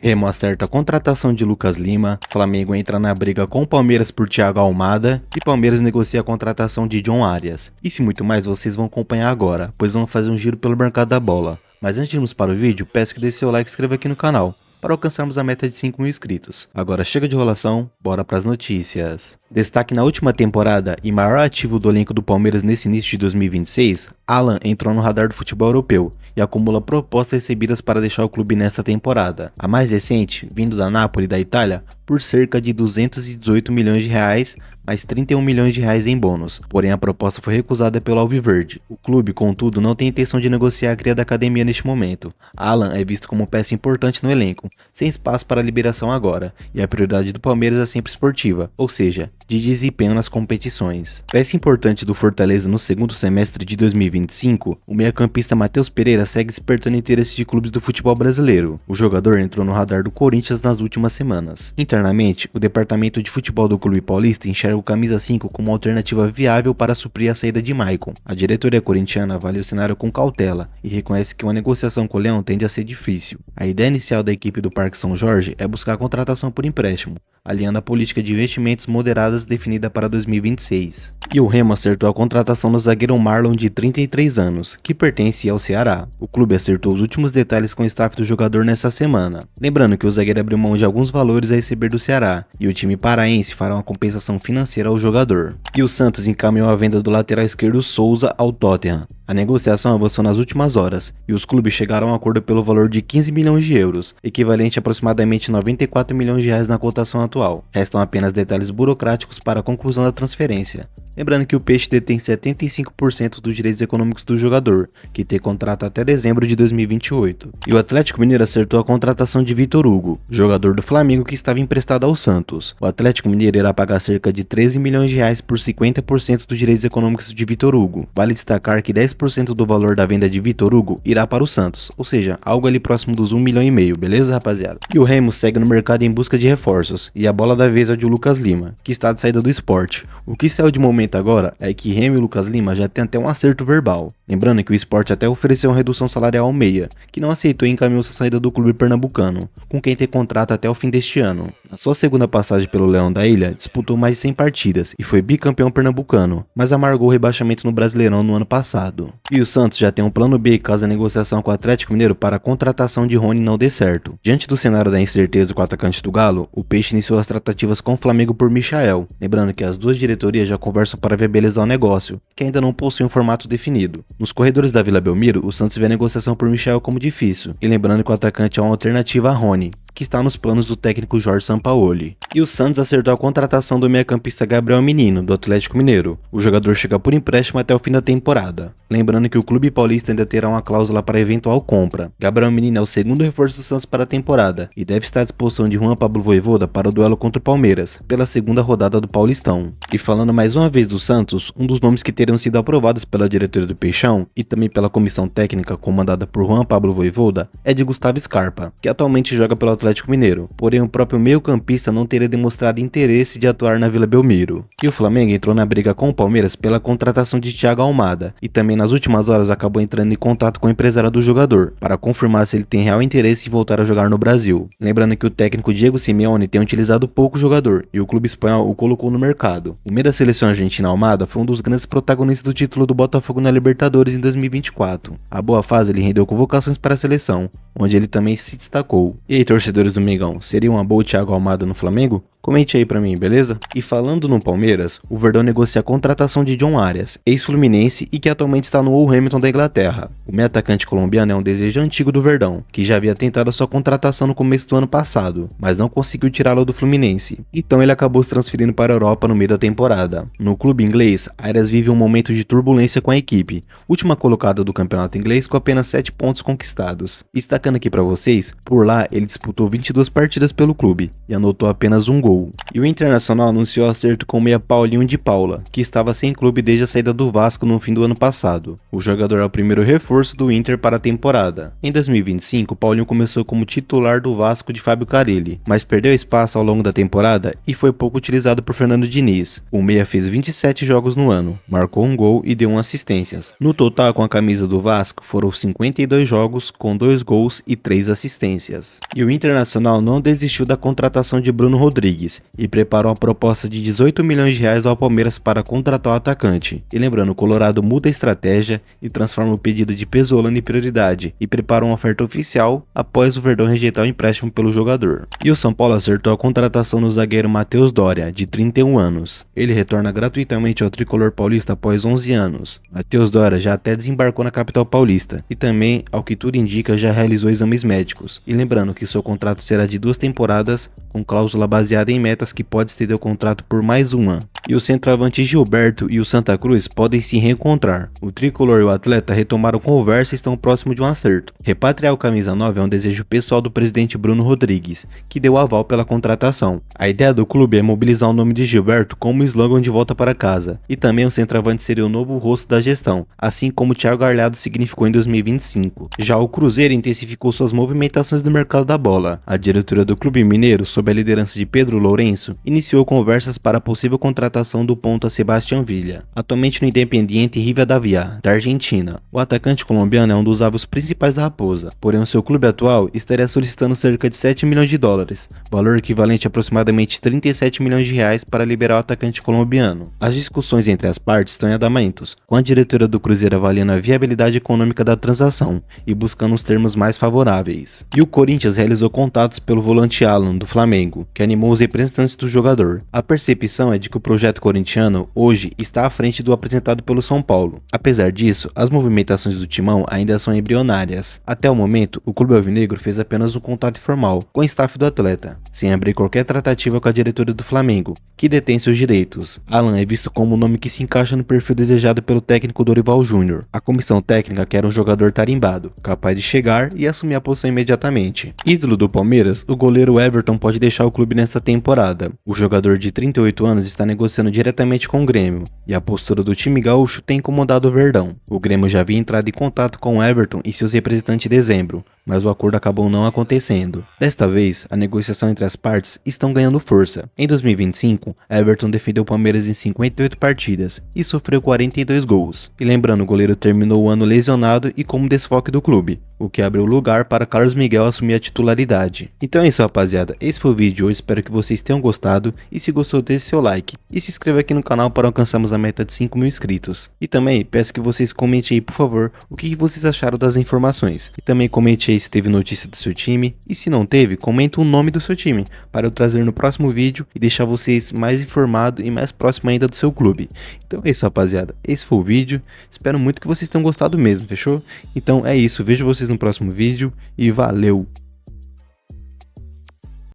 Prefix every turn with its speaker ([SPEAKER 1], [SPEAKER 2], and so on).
[SPEAKER 1] Remo acerta a contratação de Lucas Lima, Flamengo entra na briga com o Palmeiras por Thiago Almada e Palmeiras negocia a contratação de John Arias. Isso e muito mais vocês vão acompanhar agora, pois vamos fazer um giro pelo mercado da bola. Mas antes de irmos para o vídeo, peço que deixe seu like e se inscreva aqui no canal, para alcançarmos a meta de 5.000 inscritos. Agora chega de enrolação, bora para as notícias. Destaque na última temporada e maior ativo do elenco do Palmeiras nesse início de 2026, Alan entrou no radar do futebol europeu e acumula propostas recebidas para deixar o clube nesta temporada. A mais recente, vindo da Napoli da Itália, por cerca de 218 milhões de reais, mais 31 milhões de reais em bônus. Porém, a proposta foi recusada pelo Alviverde. O clube, contudo, não tem intenção de negociar a cria da academia neste momento. Alan é visto como peça importante no elenco, sem espaço para liberação agora, e a prioridade do Palmeiras é sempre esportiva, ou seja, de desempenho nas competições. Peça importante do Fortaleza no segundo semestre de 2025, o meio-campista Matheus Pereira segue despertando interesse de clubes do futebol brasileiro. O jogador entrou no radar do Corinthians nas últimas semanas. Internamente, o departamento de futebol do clube paulista enxerga o camisa 5 como uma alternativa viável para suprir a saída de Maicon. A diretoria corintiana avalia o cenário com cautela e reconhece que uma negociação com o Leão tende a ser difícil. A ideia inicial da equipe do Parque São Jorge é buscar a contratação por empréstimo, alinhando a política de investimentos moderadas definida para 2026. E o Remo acertou a contratação do zagueiro Marlon, de 33 anos, que pertence ao Ceará. O clube acertou os últimos detalhes com o staff do jogador nessa semana. Lembrando que o zagueiro abriu mão de alguns valores a receber do Ceará, e o time paraense fará uma compensação financeira ao jogador. E o Santos encaminhou a venda do lateral esquerdo Souza ao Tottenham. A negociação avançou nas últimas horas, e os clubes chegaram a um acordo pelo valor de 15 milhões de euros, equivalente a aproximadamente 94 milhões de reais na cotação atual. Restam apenas detalhes burocráticos para a conclusão da transferência. Lembrando que o Peixe detém 75% dos direitos econômicos do jogador, que tem contrato até dezembro de 2028. E o Atlético Mineiro acertou a contratação de Vitor Hugo, jogador do Flamengo que estava emprestado ao Santos. O Atlético Mineiro irá pagar cerca de 13 milhões de reais por 50% dos direitos econômicos de Vitor Hugo. Vale destacar que 10% do valor da venda de Vitor Hugo irá para o Santos, ou seja, algo ali próximo dos 1,5 milhão, beleza, rapaziada? E o Remo segue no mercado em busca de reforços, e a bola da vez é de Lucas Lima, que está de saída do Sport. O que saiu de momento agora é que Remo e Lucas Lima já tem até um acerto verbal. Lembrando que o Sport até ofereceu uma redução salarial ao meia, que não aceitou e encaminhou sua saída do clube pernambucano, com quem tem contrato até o fim deste ano. Na sua segunda passagem pelo Leão da Ilha, disputou mais de 100 partidas e foi bicampeão pernambucano, mas amargou o rebaixamento no Brasileirão no ano passado. E o Santos já tem um plano B caso a negociação com o Atlético Mineiro para a contratação de Rony não dê certo. Diante do cenário da incerteza com o atacante do Galo, o Peixe iniciou as tratativas com o Flamengo por Michael. Lembrando que as duas diretorias já conversam para viabilizar o negócio, que ainda não possui um formato definido. Nos corredores da Vila Belmiro, o Santos vê a negociação por Michael como difícil, e lembrando que o atacante é uma alternativa a Rony, que está nos planos do técnico Jorge Sampaoli. E o Santos acertou a contratação do meio-campista Gabriel Menino, do Atlético Mineiro. O jogador chega por empréstimo até o fim da temporada. Lembrando que o clube paulista ainda terá uma cláusula para eventual compra. Gabriel Menino é o segundo reforço do Santos para a temporada e deve estar à disposição de Juan Pablo Vojvoda para o duelo contra o Palmeiras, pela segunda rodada do Paulistão. E falando mais uma vez do Santos, um dos nomes que teriam sido aprovados pela diretoria do Peixão e também pela comissão técnica comandada por Juan Pablo Vojvoda é de Gustavo Scarpa, que atualmente joga pelo Atlético Mineiro, porém o próprio meio-campista não teria demonstrado interesse de atuar na Vila Belmiro. E o Flamengo entrou na briga com o Palmeiras pela contratação de Thiago Almada, e também nas últimas horas acabou entrando em contato com a empresária do jogador, para confirmar se ele tem real interesse em voltar a jogar no Brasil. Lembrando que o técnico Diego Simeone tem utilizado pouco o jogador, e o clube espanhol o colocou no mercado. O meio da seleção argentina Almada foi um dos grandes protagonistas do título do Botafogo na Libertadores em 2024. A boa fase ele rendeu convocações para a seleção, onde ele também se destacou. E aí, torcedores do Mengão, seria uma boa o Thiago Almada no Flamengo? Comente aí pra mim, beleza? E falando no Palmeiras, o Verdão negocia a contratação de John Arias, ex-fluminense e que atualmente está no Wolverhampton da Inglaterra. O meio-atacante colombiano é um desejo antigo do Verdão, que já havia tentado a sua contratação no começo do ano passado, mas não conseguiu tirá-lo do Fluminense. Então ele acabou se transferindo para a Europa no meio da temporada. No clube inglês, Arias vive um momento de turbulência com a equipe, última colocada do campeonato inglês com apenas 7 pontos conquistados. Destacando aqui pra vocês, por lá ele disputou 22 partidas pelo clube e anotou apenas um gol. gol. E o Internacional anunciou acerto com o meia Paulinho de Paula, que estava sem clube desde a saída do Vasco no fim do ano passado. O jogador é o primeiro reforço do Inter para a temporada. Em 2025, Paulinho começou como titular do Vasco de Fábio Carille, mas perdeu espaço ao longo da temporada e foi pouco utilizado por Fernando Diniz. O meia fez 27 jogos no ano, marcou um gol e deu 1 assistências. No total, com a camisa do Vasco, foram 52 jogos, com 2 gols e 3 assistências. E o Internacional não desistiu da contratação de Bruno Rodrigues e preparou uma proposta de 18 milhões de reais ao Palmeiras para contratar o atacante. E lembrando, o Colorado muda a estratégia e transforma o pedido de Pesolano em prioridade e prepara uma oferta oficial após o Verdão rejeitar o empréstimo pelo jogador. E o São Paulo acertou a contratação do zagueiro Matheus Doria, de 31 anos. Ele retorna gratuitamente ao tricolor paulista após 11 anos. Matheus Doria já até desembarcou na capital paulista e também, ao que tudo indica, já realizou exames médicos. E lembrando que seu contrato será de 2 temporadas, com cláusula baseada em metas que pode estender o contrato por mais uma. E o centroavante Gilberto e o Santa Cruz podem se reencontrar. O tricolor e o atleta retomaram conversa e estão próximo de um acerto. Repatriar o camisa 9 é um desejo pessoal do presidente Bruno Rodrigues, que deu aval pela contratação. A ideia do clube é mobilizar o nome de Gilberto como slogan de volta para casa, e também o centroavante seria o novo rosto da gestão, assim como Thiago Galhardo significou em 2025. Já o Cruzeiro intensificou suas movimentações no mercado da bola. A diretoria do clube mineiro, sob a liderança de Pedro Lourenço, iniciou conversas para a possível contratação do ponta Sebastián Villa, atualmente no Independiente Rivadavia, da Argentina. O atacante colombiano é um dos alvos principais da Raposa, porém o seu clube atual estaria solicitando cerca de 7 milhões de dólares, valor equivalente a aproximadamente 37 milhões de reais para liberar o atacante colombiano. As discussões entre as partes estão em andamentos, com a diretoria do Cruzeiro avaliando a viabilidade econômica da transação e buscando os termos mais favoráveis. E o Corinthians realizou contatos pelo volante Alan, do Flamengo, que animou os representantes do jogador. A percepção é de que o projeto corintiano hoje está à frente do apresentado pelo São Paulo. Apesar disso, as movimentações do timão ainda são embrionárias. Até o momento, o clube alvinegro fez apenas um contato informal com o staff do atleta, sem abrir qualquer tratativa com a diretoria do Flamengo, que detém seus direitos. Alan é visto como um nome que se encaixa no perfil desejado pelo técnico Dorival Júnior. A comissão técnica quer um jogador tarimbado, capaz de chegar e assumir a posição imediatamente. Ídolo do Palmeiras, o goleiro Everton pode deixar o clube nesta temporada. O jogador de 38 anos está negociando diretamente com o Grêmio, e a postura do time gaúcho tem incomodado o Verdão. O Grêmio já havia entrado em contato com o Everton e seus representantes em dezembro, mas o acordo acabou não acontecendo. Desta vez, a negociação entre as partes estão ganhando força. Em 2025, Everton defendeu o Palmeiras em 58 partidas e sofreu 42 gols. E lembrando, o goleiro terminou o ano lesionado e como desfoque do clube, o que abriu lugar para Carlos Miguel assumir a titularidade. Então é isso, rapaziada, esse foi o vídeo de hoje, espero que vocês tenham gostado, e se gostou, deixe seu like e se inscreva aqui no canal para alcançarmos a meta de 5 mil inscritos. E também peço que vocês comentem aí, por favor, o que vocês acharam das informações, e também comente aí se teve notícia do seu time, e se não teve, comenta o nome do seu time, para eu trazer no próximo vídeo e deixar vocês mais informados e mais próximo ainda do seu clube. Então é isso, rapaziada, esse foi o vídeo, espero muito que vocês tenham gostado mesmo, fechou? Então é isso, vejo vocês no próximo vídeo e valeu!